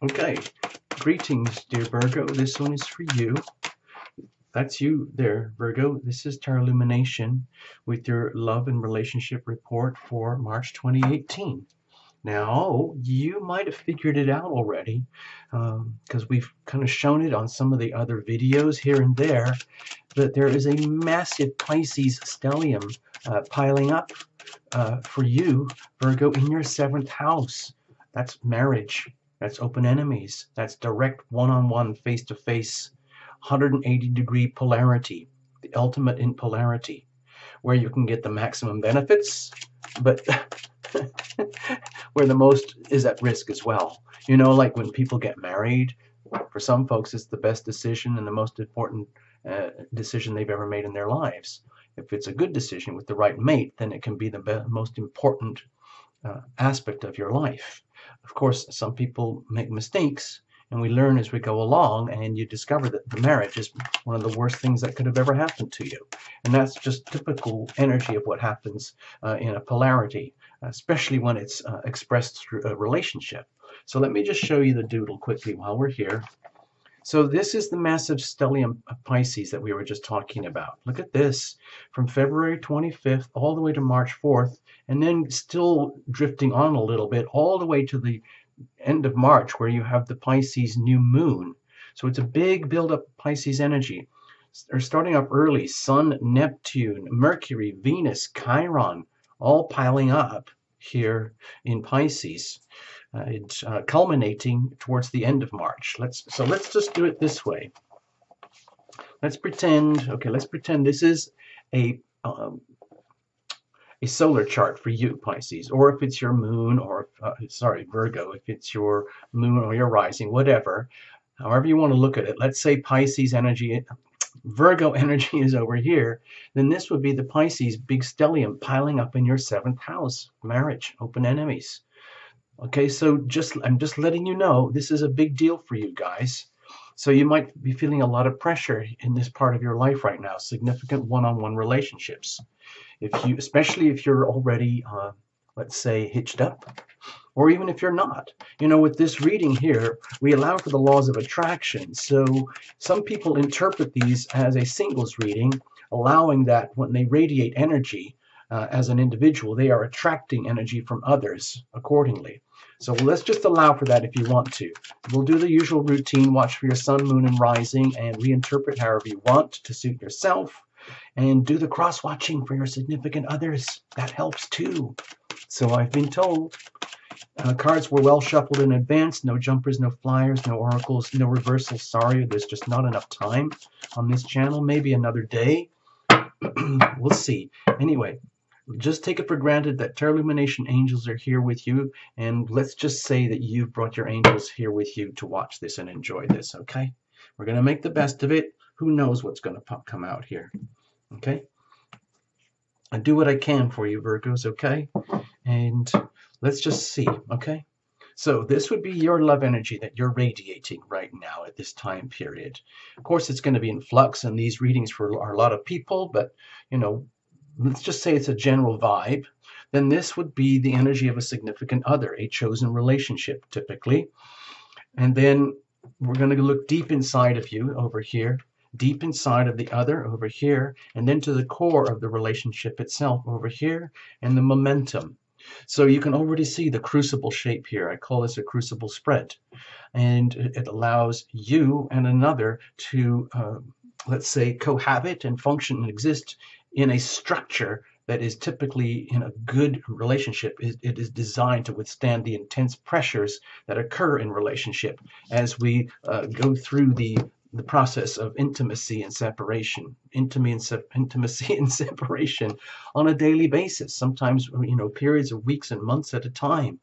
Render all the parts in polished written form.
Okay, greetings, dear Virgo. This one is for you. That's you there, Virgo. This is Tarot Lumination with your love and relationship report for March 2018. Now, you might have figured it out already because we've kind of shown it on some of the other videos here and there, that there is a massive Pisces stellium piling up for you, Virgo, in your 7th house. That's marriage. That's open enemies. That's direct one-on-one, face-to-face, 180-degree polarity, the ultimate in polarity, where you can get the maximum benefits, but where the most is at risk as well. You know, like when people get married, for some folks, it's the best decision and the most important decision they've ever made in their lives. If it's a good decision with the right mate, then it can be the most important aspect of your life. Of course, some people make mistakes, and we learn as we go along, and you discover that the marriage is one of the worst things that could have ever happened to you. And that's just typical energy of what happens in a polarity, especially when it's expressed through a relationship. So let me just show you the doodle quickly while we're here. So this is the massive stellium of Pisces that we were just talking about. Look at this, from February 25th all the way to March 4th, and then still drifting on a little bit all the way to the end of March, where you have the Pisces new moon. So it's a big build-up of Pisces energy. They're starting up early. Sun, Neptune, Mercury, Venus, Chiron, all piling up here in Pisces. It's culminating towards the end of March. Let's just do it this way. Let's pretend this is a solar chart for you, Pisces, or if it's your moon, or Virgo, if it's your moon or your rising, whatever, however you want to look at it. Let's say Pisces energy, Virgo energy is over here, then this would be the Pisces big stellium piling up in your 7th house, marriage, open enemies. Okay, so I'm just letting you know this is a big deal for you guys. So you might be feeling a lot of pressure in this part of your life right now, significant one-on-one relationships. Especially if you're already, let's say, hitched up, or even if you're not. You know, with this reading here, we allow for the laws of attraction. So some people interpret these as a singles reading, allowing that when they radiate energy as an individual, they are attracting energy from others accordingly. So let's just allow for that if you want to. We'll do the usual routine, watch for your sun, moon, and rising, and reinterpret however you want to suit yourself. And do the cross-watching for your significant others. That helps too. So I've been told. Cards were well shuffled in advance. No jumpers, no flyers, no oracles, no reversals. Sorry, there's just not enough time on this channel. Maybe another day. We'll see. Anyway, just take it for granted that Tarot Lumination angels are here with you, and let's just say that you've brought your angels here with you to watch this and enjoy this, okay? We're going to make the best of it. Who knows what's going to come out here, okay? I do what I can for you, Virgos, okay? And let's just see, okay? So this would be your love energy that you're radiating right now at this time period. Of course, it's going to be in flux in these readings for a lot of people, but, you know, let's just say it's a general vibe. Then this would be the energy of a significant other, a chosen relationship, typically. And then we're going to look deep inside of you over here, deep inside of the other over here, and then to the core of the relationship itself over here, and the momentum. So you can already see the crucible shape here. I call this a crucible spread. And it allows you and another to, let's say, cohabit and function and exist in a structure that is typically, in a good relationship, it is designed to withstand the intense pressures that occur in relationship as we go through the process of intimacy and separation, intimacy and separation on a daily basis, sometimes, you know, periods of weeks and months at a time.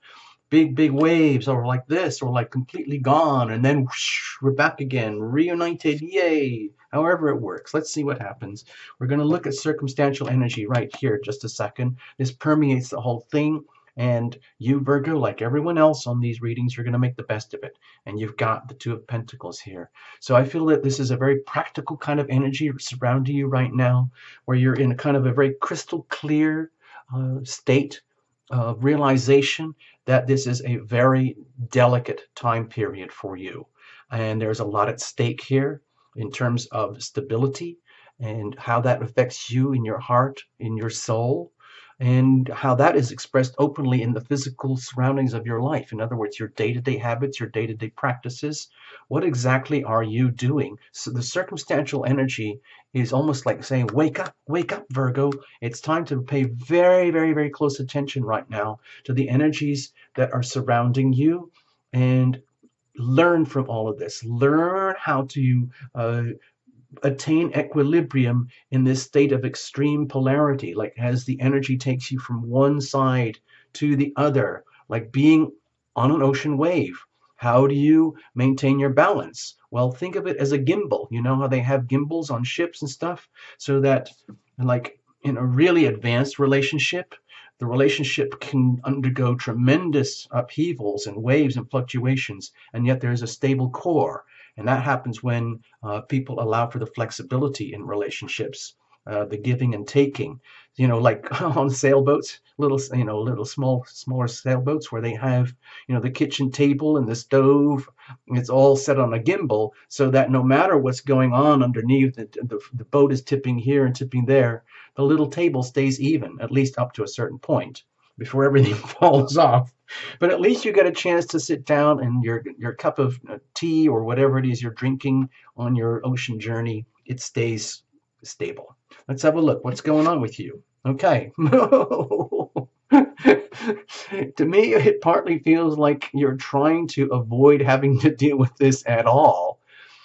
Big waves, or like this, or like completely gone, and then whoosh, we're back again, reunited, yay! However it works. Let's see what happens. We're going to look at circumstantial energy right here, just a second. This permeates the whole thing, and you, Virgo, like everyone else on these readings, you're going to make the best of it. And you've got the Two of Pentacles here. So I feel that this is a very practical kind of energy surrounding you right now, where you're in a kind of a very crystal clear state realization that this is a very delicate time period for you. And there's a lot at stake here in terms of stability and how that affects you in your heart, in your soul, and how that is expressed openly in the physical surroundings of your life. In other words, your day-to-day habits, your day-to-day practices. What exactly are you doing? So the circumstantial energy is almost like saying, wake up, Virgo. It's time to pay very, very, very close attention right now to the energies that are surrounding you and learn from all of this. Learn how to attain equilibrium in this state of extreme polarity, like as the energy takes you from one side to the other, like being on an ocean wave. How do you maintain your balance? Well, think of it as a gimbal. You know how they have gimbals on ships and stuff? So that, like in a really advanced relationship, the relationship can undergo tremendous upheavals and waves and fluctuations, and yet there's a stable core. And that happens when people allow for the flexibility in relationships, the giving and taking. Like on sailboats, little smaller sailboats where they have, the kitchen table and the stove. It's all set on a gimbal so that no matter what's going on underneath, the boat is tipping here and tipping there. The little table stays even, at least up to a certain point, before everything falls off. But at least you get a chance to sit down and your cup of tea or whatever it is you're drinking on your ocean journey, it stays stable. Let's have a look. What's going on with you? Okay. To me, it partly feels like you're trying to avoid having to deal with this at all.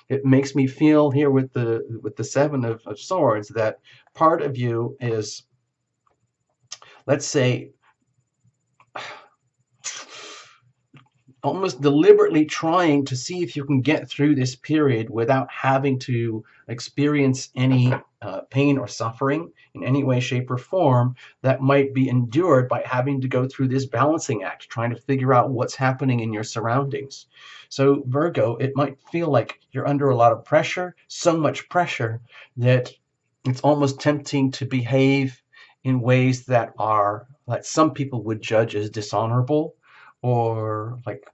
It makes me feel here with the Seven of Swords that part of you is, let's say, almost deliberately trying to see if you can get through this period without having to experience any pain or suffering in any way, shape, or form that might be endured by having to go through this balancing act, trying to figure out what's happening in your surroundings. So Virgo, it might feel like you're under a lot of pressure, so much pressure that it's almost tempting to behave in ways that are, like some people would judge as dishonorable, or like,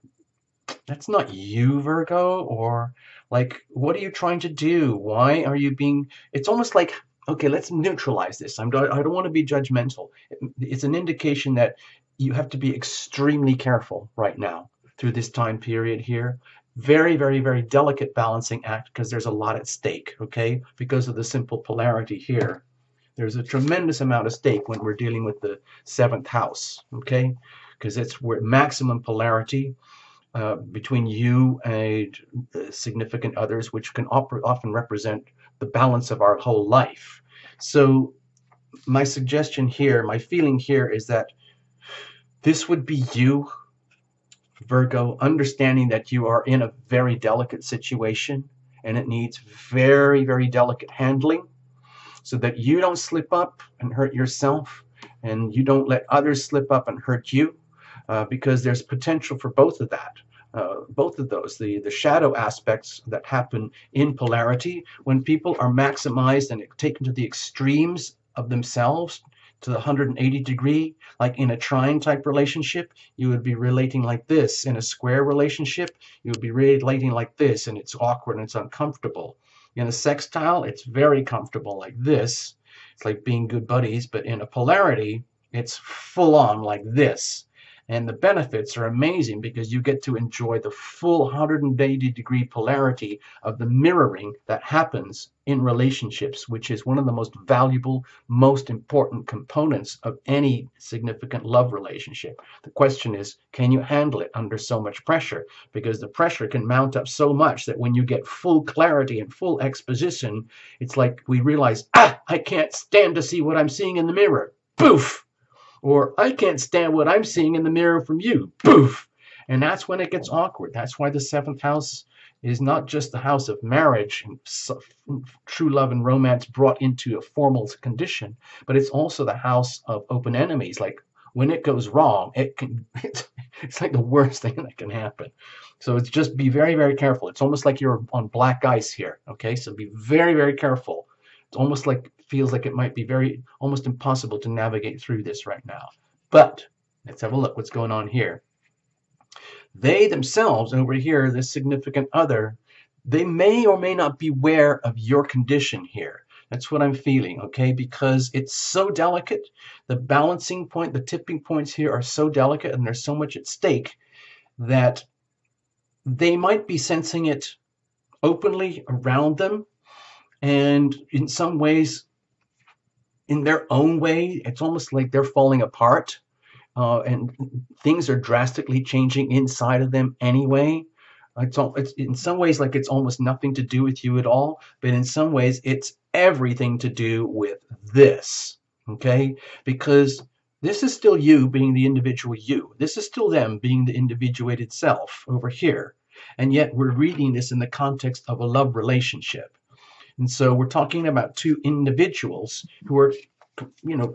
that's not you, Virgo, or like, what are you trying to do? Why are you being, it's almost like, okay, let's neutralize this. I don't want to be judgmental. It's an indication that you have to be extremely careful right now through this time period here. Very, very, very delicate balancing act because there's a lot at stake, okay? Because of the simple polarity here. There's a tremendous amount at stake when we're dealing with the seventh house, okay? Because it's where maximum polarity between you and significant others, which can often represent the balance of our whole life. So my suggestion here, my feeling here is that this would be you, Virgo, understanding that you are in a very delicate situation and it needs very, very delicate handling so that you don't slip up and hurt yourself and you don't let others slip up and hurt you. Because there's potential for both of that. Both of those, the shadow aspects that happen in polarity, when people are maximized and taken to the extremes of themselves, to the 180 degree, like in a trine type relationship, you would be relating like this. In a square relationship, you would be relating like this, and it's awkward and it's uncomfortable. In a sextile, it's very comfortable like this. It's like being good buddies, but in a polarity, it's full on like this. And the benefits are amazing because you get to enjoy the full 180-degree polarity of the mirroring that happens in relationships, which is one of the most valuable, most important components of any significant love relationship. The question is, can you handle it under so much pressure? Because the pressure can mount up so much that when you get full clarity and full exposition, it's like we realize, I can't stand to see what I'm seeing in the mirror. Poof! Or I can't stand what I'm seeing in the mirror from you. Poof! And that's when it gets awkward. That's why the seventh house is not just the house of marriage and true love and romance brought into a formal condition, but it's also the house of open enemies. Like when it goes wrong, it's like the worst thing that can happen. So it's just be very, very careful. It's almost like you're on black ice here. Okay, so be very, very careful. It's almost like feels like it might be almost impossible to navigate through this right now. But Let's have a look what's going on here. They themselves over here, this significant other, they may or may not be aware of your condition here. That's what I'm feeling, okay? Because it's so delicate. The balancing point, the tipping points here are so delicate, and there's so much at stake that they might be sensing it openly around them. And in some ways, in their own way, it's almost like they're falling apart. And things are drastically changing inside of them anyway. It's in some ways like it's almost nothing to do with you at all, but in some ways it's everything to do with this, okay? Because this is still you being the individual you. This is still them being the individuated self over here. And yet we're reading this in the context of a love relationship. And so we're talking about two individuals who are,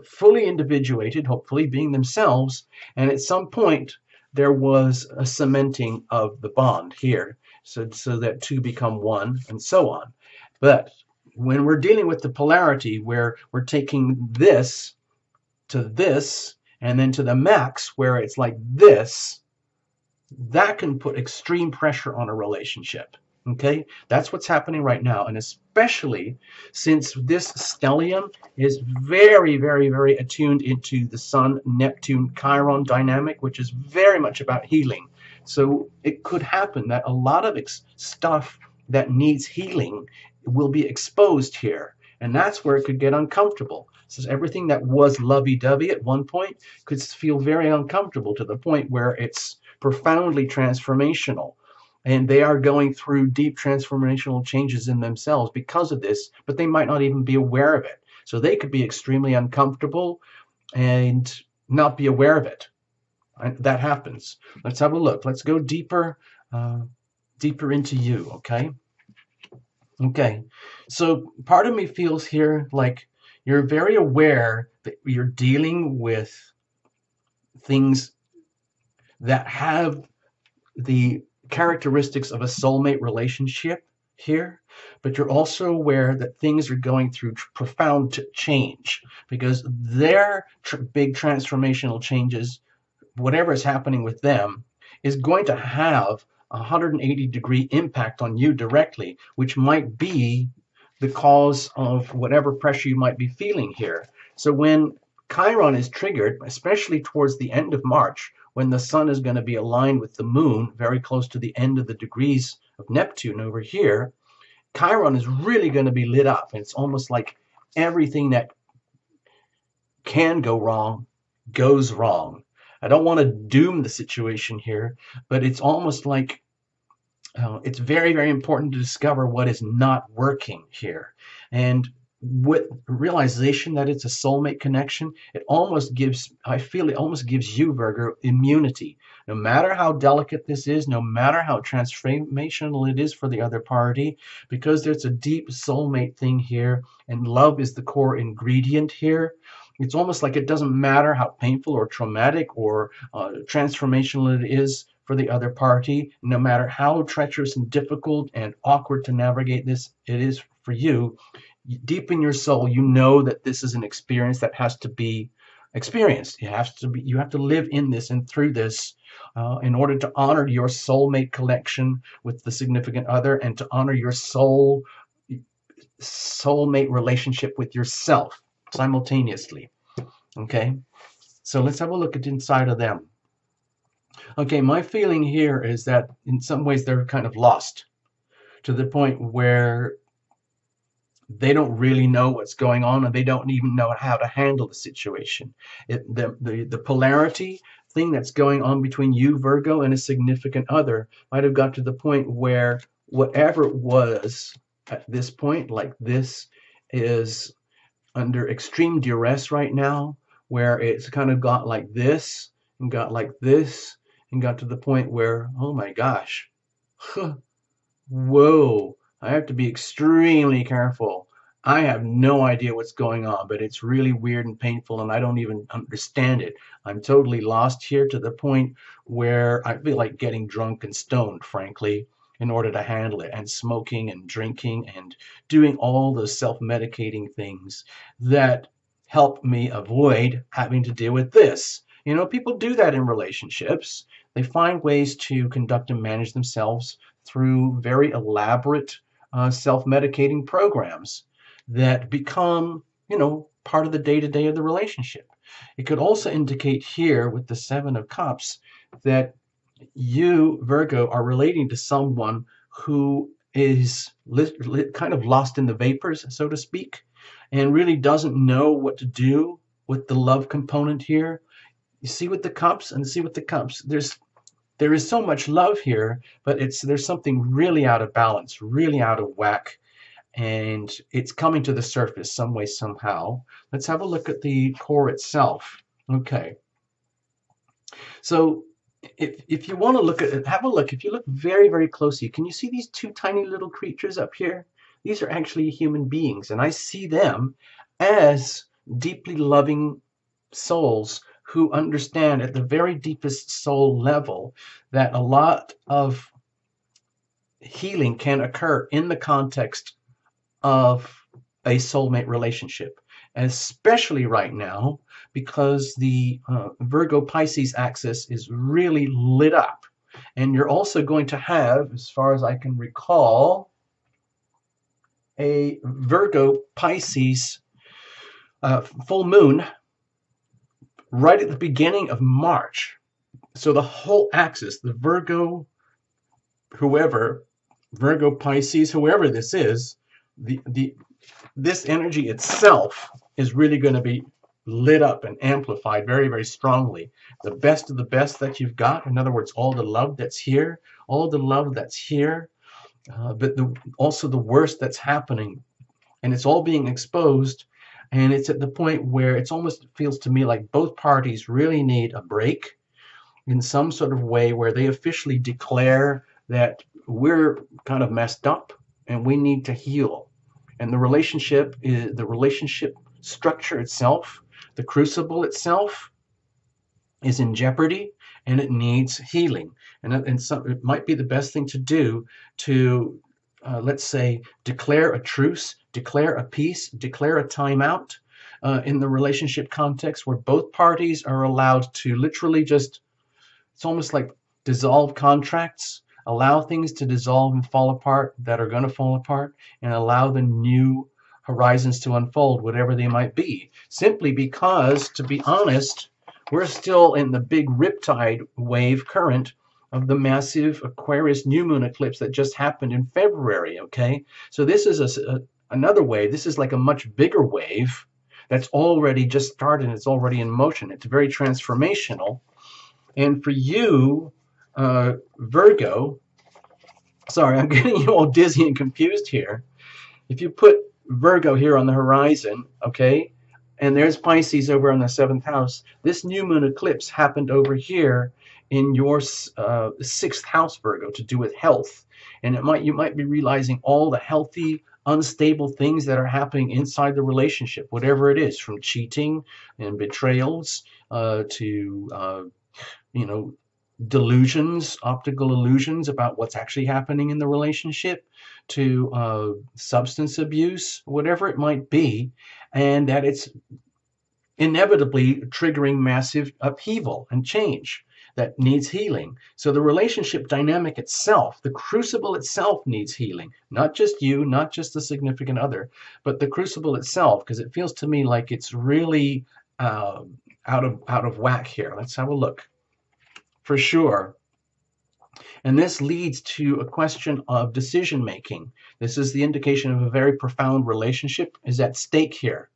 fully individuated, hopefully being themselves. And at some point, there was a cementing of the bond here, so that two become one, and so on. But when we're dealing with the polarity, where we're taking this to this, and then to the max, where it's like this, that can put extreme pressure on a relationship. Okay, that's what's happening right now, and especially since this stellium is very, very, very attuned into the Sun, Neptune, Chiron dynamic, which is very much about healing. So it could happen that a lot of stuff that needs healing will be exposed here, and that's where it could get uncomfortable. So everything that was lovey-dovey at one point could feel very uncomfortable to the point where it's profoundly transformational. And they are going through deep transformational changes in themselves because of this, but they might not even be aware of it. So they could be extremely uncomfortable and not be aware of it. That happens. Let's have a look. Let's go deeper, deeper into you, okay? Okay, so part of me feels here like you're very aware that you're dealing with things that have the characteristics of a soulmate relationship here, but you're also aware that things are going through profound change because their big transformational changes, whatever is happening with them, is going to have a 180-degree impact on you directly, which might be the cause of whatever pressure you might be feeling here. So when Chiron is triggered, especially towards the end of March, when the sun is going to be aligned with the moon, very close to the end of the degrees of Neptune over here, Chiron is really going to be lit up. And it's almost like everything that can go wrong goes wrong. I don't want to doom the situation here, but it's almost like it's very, very important to discover what is not working here. And with realization that it's a soulmate connection, I feel it almost gives you, Virgo, immunity. No matter how delicate this is, no matter how transformational it is for the other party, because there's a deep soulmate thing here, and love is the core ingredient here. It's almost like it doesn't matter how painful or traumatic or transformational it is for the other party, no matter how treacherous and difficult and awkward to navigate it is for you. Deep in your soul, you know that this is an experience that has to be experienced. You have to live in this and through this in order to honor your soulmate connection with the significant other and to honor your soulmate relationship with yourself simultaneously. Okay, so let's have a look at inside of them. Okay, my feeling here is that in some ways they're kind of lost to the point where they don't really know what's going on and they don't even know how to handle the situation. The polarity thing that's going on between you, Virgo, and a significant other might have got to the point where whatever it was at this point, like this, is under extreme duress right now, where it's kind of got like this and got like this and got to the point where, oh my gosh, whoa, I have to be extremely careful. I have no idea what's going on, but it's really weird and painful, and I don't even understand it. I'm totally lost here to the point where I feel like getting drunk and stoned, frankly, in order to handle it, and smoking and drinking and doing all those self-medicating things that help me avoid having to deal with this. You know, people do that in relationships. They find ways to conduct and manage themselves through very elaborate self-medicating programs that become, you know, part of the day-to-day of the relationship. It could also indicate here with the Seven of Cups that you, Virgo, are relating to someone who is kind of lost in the vapors, so to speak, and really doesn't know what to do with the love component here. You see with the cups and see with the cups, there is so much love here, but there's something really out of balance, really out of whack, and it's coming to the surface some way, somehow. Let's have a look at the core itself. Okay. So if you want to look at it, have a look. If you look very, very closely, can you see these two tiny little creatures up here? These are actually human beings, and I see them as deeply loving souls who understand at the very deepest soul level that a lot of healing can occur in the context of a soulmate relationship, especially right now because the Virgo Pisces axis is really lit up. And you're also going to have, as far as I can recall, a Virgo Pisces full moon right at the beginning of March. So the whole axis, the Virgo, whoever, Virgo Pisces, whoever this is, this energy itself is really going to be lit up and amplified very, very strongly. The best of the best that you've got, in other words, all the love that's here, all the love that's here, but also the worst that's happening. And it's all being exposed. And it's at the point where it almost feels to me like both parties really need a break in some sort of way where they officially declare that we're kind of messed up and we need to heal. And the relationship structure itself, the crucible itself, is in jeopardy and it needs healing. And so it might be the best thing to do to, let's say, declare a truce, declare a peace, declare a timeout in the relationship context where both parties are allowed to literally just, it's almost like dissolve contracts, allow things to dissolve and fall apart that are going to fall apart, and allow the new horizons to unfold, whatever they might be. Simply because, to be honest, we're still in the big riptide wave current of the massive Aquarius new moon eclipse that just happened in February, okay? So this is another wave. This is like a much bigger wave that's already just started. It's already in motion. It's very transformational. And for you, Virgo, sorry, I'm getting you all dizzy and confused here. If you put Virgo here on the horizon, okay, and there's Pisces over on the 7th house, this new moon eclipse happened over here in your 6th house, Virgo, to do with health. And you might be realizing all the healthy, unstable things that are happening inside the relationship, whatever it is, from cheating and betrayals to delusions, optical illusions about what's actually happening in the relationship, to substance abuse, whatever it might be, and that it's inevitably triggering massive upheaval and change that needs healing. So the relationship dynamic itself, the crucible itself needs healing. Not just you, not just the significant other, but the crucible itself, because it feels to me like it's really out of whack here. Let's have a look. For sure. And this leads to a question of decision making. This is the indication of a very profound relationship is at stake here.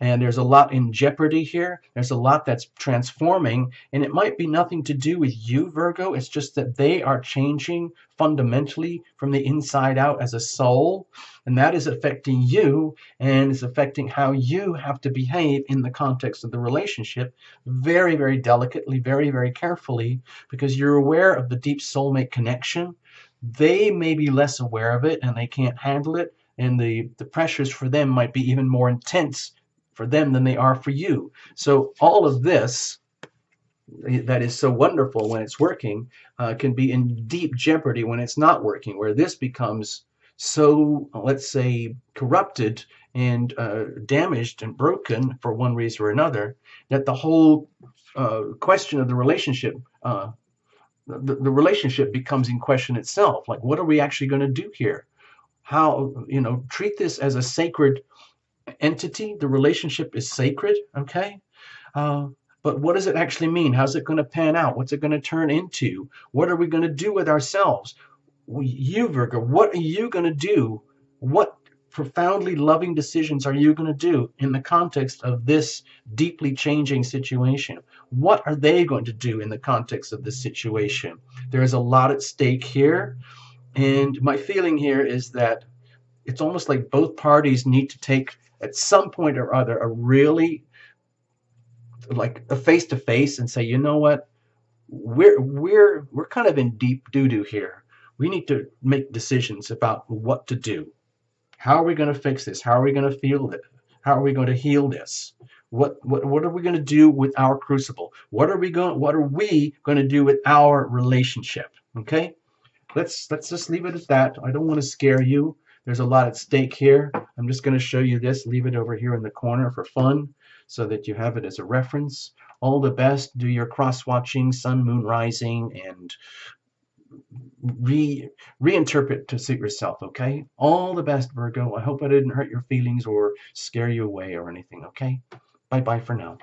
And there's a lot in jeopardy here. There's a lot that's transforming, and it might be nothing to do with you, Virgo. It's just that they are changing fundamentally from the inside out as a soul, and that is affecting you, and it's affecting how you have to behave in the context of the relationship very, very delicately, very, very carefully, because you're aware of the deep soulmate connection. They may be less aware of it, and they can't handle it, and the pressures for them might be even more intense for them than they are for you. So all of this that is so wonderful when it's working can be in deep jeopardy when it's not working, where this becomes so, let's say, corrupted and damaged and broken for one reason or another, that the whole question of the relationship, the relationship becomes in question itself. Like, what are we actually going to do here? How, treat this as a sacred entity. The relationship is sacred, okay? Uh, but what does it actually mean? How's it going to pan out? What's it going to turn into? What are we going to do with ourselves? You, Virgo, what are you going to do? What profoundly loving decisions are you going to do in the context of this deeply changing situation? What are they going to do in the context of this situation? There is a lot at stake here. And my feeling here is that it's almost like both parties need to take, at some point or other, a really like a face to face and say, you know what, we're kind of in deep doo doo here. We need to make decisions about what to do. How are we going to fix this? How are we going to feel it? How are we going to heal this? What are we going to do with our crucible? What are we going to do with our relationship? Okay? Let's just leave it at that. I don't want to scare you. There's a lot at stake here. I'm just going to show you this, leave it over here in the corner for fun so that you have it as a reference. All the best. Do your cross-watching, sun, moon, rising, and reinterpret to suit yourself, okay? All the best, Virgo. I hope I didn't hurt your feelings or scare you away or anything, okay? Bye-bye for now.